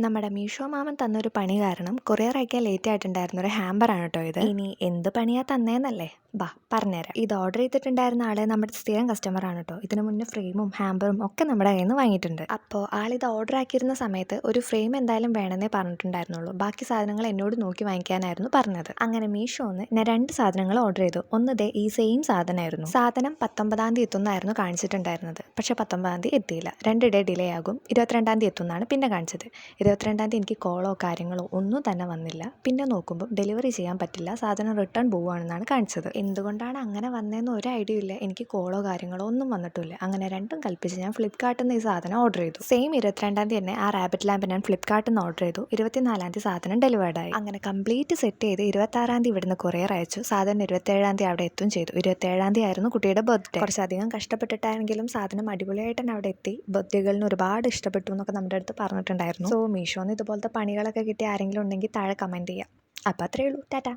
നമ്മുടെ മീഷോ മാമൻ തന്നൊരു പണി കാരണം കൊറിയർ അയക്കാൻ ലേറ്റ് ആയിട്ടുണ്ടായിരുന്ന ഒരു ഹാമ്പറാണ് കേട്ടോ ഇത്. ഇനി എന്ത് പണിയാ തന്നേന്നല്ലേ? ബാ പറഞ്ഞുതരാം. ഇത് ഓർഡർ ചെയ്തിട്ടുണ്ടായിരുന്ന ആള് നമ്മുടെ സ്ഥിരം കസ്റ്റമറാണ് കേട്ടോ. ഇതിനു മുന്നേ ഫ്രെയിമും ഹാമ്പറും ഒക്കെ നമ്മുടെ കയ്യിൽ നിന്ന് വാങ്ങിയിട്ടുണ്ട്. അപ്പോൾ ആളിത് ഓർഡർ ആക്കിയിരുന്ന സമയത്ത് ഒരു ഫ്രെയിം എന്തായാലും വേണമെന്നേ പറഞ്ഞിട്ടുണ്ടായിരുന്നുള്ളൂ. ബാക്കി സാധനങ്ങൾ എന്നോട് നോക്കി വാങ്ങിക്കാനായിരുന്നു പറഞ്ഞത്. അങ്ങനെ മീഷോന്ന് ഞാൻ 2 സാധനങ്ങൾ ഓർഡർ ചെയ്തു. ഒന്ന് ദേ ഈ സെയിം സാധനമായിരുന്നു. സാധനം 19-ാം തീയതി എത്തുന്നായിരുന്നു കാണിച്ചിട്ടുണ്ടായിരുന്നത്. പക്ഷേ 19-ാം തീയതി എത്തിയില്ല. 2 ഡേ ഡിലേ ആകും. 22-ാം തീയതി എത്തുന്നാണ് പിന്നെ കാണിച്ചത്. 22-ാം തീയതി എനിക്ക് കോളോ കാര്യങ്ങളോ ഒന്നും തന്നെ വന്നില്ല. പിന്നെ നോക്കുമ്പോൾ ഡെലിവറി ചെയ്യാൻ പറ്റില്ല, സാധനം റിട്ടേൺ പോവുകയാണെന്നാണ് കാണിച്ചത്. എന്തുകൊണ്ടാണ് അങ്ങനെ വന്നതെന്ന് ഒരു ഐഡിയ ഇല്ല. എനിക്ക് കോളോ കാര്യങ്ങളോ ഒന്നും വന്നിട്ടില്ല. അങ്ങനെ രണ്ടും കൽപ്പിച്ച് ഞാൻ ഫ്ലിപ്കാർട്ടിൽ നിന്ന് ഈ സാധനം ഓർഡർ ചെയ്തു. സെയിം 22-ാം തീയതി തന്നെ ആ റാബിറ്റ് ലാമ്പ് ഞാൻ ഫ്ലിപ്കാർട്ടിൽ നിന്ന് ഓർഡർ ചെയ്തു. 24-ാം തീയതി സാധനം ഡെലിവേർഡായി. അങ്ങനെ കംപ്ലീറ്റ് സെറ്റ് ചെയ്ത് 26-ാം തീയതി ഇവിടുന്ന് കൊറിയർ അയച്ചു. സാധനം 27-ാം തീയതി അവിടെ എത്തും ചെയ്തു. 27-ാം തീയതി ആയിരുന്നു കുട്ടിയുടെ ബർത്ത്ഡേ. കുറച്ചധികം കഷ്ടപ്പെട്ടിട്ടാണെങ്കിലും സാധനം അടിപൊളിയായിട്ട് തന്നെ അവിടെ എത്തി. ബർത്ത്ഡേകളിന് ഒരുപാട് ഇഷ്ടപ്പെട്ടു എന്നൊക്കെ നമ്മുടെ അടുത്ത് പറഞ്ഞിട്ടുണ്ടായിരുന്നു. സോ മീഷോന്ന് ഇതുപോലത്തെ പണികളൊക്കെ കിട്ടിയ ആരെങ്കിലും ഉണ്ടെങ്കിൽ താഴെ കമൻറ്റ് ചെയ്യാം. അപ്പോൾ അത്രയേ ഉള്ളൂ. ടാറ്റാ.